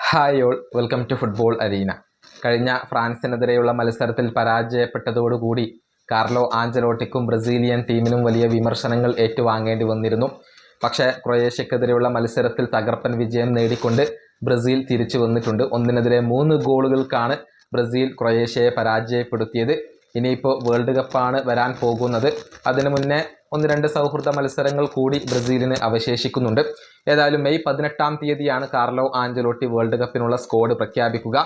Hi all, welcome to football arena. കഴിഞ്ഞ ഫ്രാൻസിനെതിരെയുള്ള മത്സരത്തിൽ പരാജയപ്പെട്ടതോടുകൂടി കാർലോ ആഞ്ചലോട്ടിക്കും ബ്രസീലിയൻ ടീമിനും വലിയ വിമർശനങ്ങൾ ഏറ്റുവാങ്ങേണ്ടി വന്നിരുന്നു. പക്ഷേ ക്രൊയേഷ്യക്കെതിരെയുള്ള മത്സരത്തിൽ തകർപ്പൻ വിജയം നേടിക്കൊണ്ട് ബ്രസീൽ തിരിച്ചു വന്നിട്ടുണ്ട്. 1-3 ഗോളുകൾക്കാണ് ബ്രസീൽ ക്രൊയേഷ്യയെ പരാജയപ്പെടുത്തിയത്. ഇനിയിപ്പോൾ വേൾഡ് കപ്പാണ് വരാൻ പോകുന്നത്. അതിനു മുന്നേ 1-2 സൗഹൃദ മത്സരങ്ങൾ കൂടി ബ്രസീലിന് അവശേഷിക്കുന്നുണ്ട്. ഏതായാലും മെയ് 18-ാം തീയതിയാണ് കാർലോ ആഞ്ചലോട്ടി വേൾഡ് കപ്പിനുള്ള സ്ക്വാഡ് പ്രഖ്യാപിക്കുക.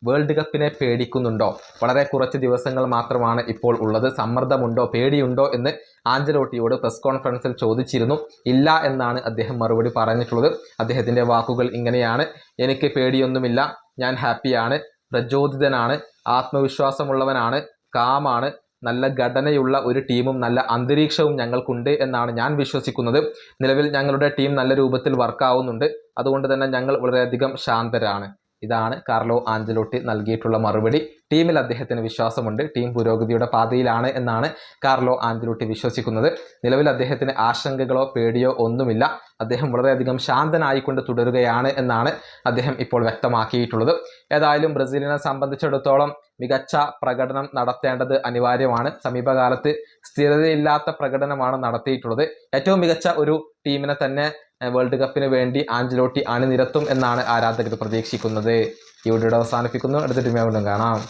വേൾഡ് കപ്പിനെ പേടിക്കുന്നുണ്ടോ? വളരെ കുറച്ച് ദിവസങ്ങൾ മാത്രമാണ് ഇപ്പോൾ ഉള്ളത്. സമ്മർദ്ദമുണ്ടോ, പേടിയുണ്ടോ എന്ന് ആഞ്ചലോട്ടിയോട് പ്രസ് കോൺഫറൻസിൽ ചോദിച്ചിരുന്നു. ഇല്ല എന്നാണ് അദ്ദേഹം മറുപടി പറഞ്ഞിട്ടുള്ളത്. അദ്ദേഹത്തിൻ്റെ വാക്കുകൾ ഇങ്ങനെയാണ്: എനിക്ക് പേടിയൊന്നുമില്ല, ഞാൻ ഹാപ്പിയാണ്, പ്രചോദിതനാണ്, ആത്മവിശ്വാസമുള്ളവനാണ്, കാമാണ്, നല്ല ഘടനയുള്ള ഒരു ടീമും നല്ല അന്തരീക്ഷവും ഞങ്ങൾക്കുണ്ട് എന്നാണ് ഞാൻ വിശ്വസിക്കുന്നത്. നിലവിൽ ഞങ്ങളുടെ ടീം നല്ല രൂപത്തിൽ വർക്കാവുന്നുണ്ട്. അതുകൊണ്ട് തന്നെ ഞങ്ങൾ വളരെയധികം ശാന്തരാണ്. ഇതാണ് കാർലോ ആഞ്ചലോട്ടി നൽകിയിട്ടുള്ള മറുപടി. ടീമിൽ അദ്ദേഹത്തിന് വിശ്വാസമുണ്ട്, ടീം പുരോഗതിയുടെ പാതയിലാണ് എന്നാണ് കാർലോ ആഞ്ചലോട്ടി വിശ്വസിക്കുന്നത്. നിലവിൽ അദ്ദേഹത്തിന് ആശങ്കകളോ പേടിയോ ഒന്നുമില്ല. അദ്ദേഹം വളരെയധികം ശാന്തനായിക്കൊണ്ട് തുടരുകയാണ് എന്നാണ് അദ്ദേഹം ഇപ്പോൾ വ്യക്തമാക്കിയിട്ടുള്ളത്. ഏതായാലും ബ്രസീലിനെ സംബന്ധിച്ചിടത്തോളം മികച്ച പ്രകടനം നടത്തേണ്ടത് അനിവാര്യമാണ്. സമീപകാലത്ത് സ്ഥിരതയില്ലാത്ത പ്രകടനമാണ് നടത്തിയിട്ടുള്ളത്. ഏറ്റവും മികച്ച ഒരു ടീമിനെ തന്നെ വേൾഡ് കപ്പിന് വേണ്ടി ആഞ്ചലോട്ടി അണിനിരത്തും എന്നാണ് ആരാധകർ പ്രതീക്ഷിക്കുന്നത്. ഈ വീഡിയോ അവസാനിപ്പിക്കുന്നു. അടുത്ത ടീമിനെ വീണ്ടും കാണാം.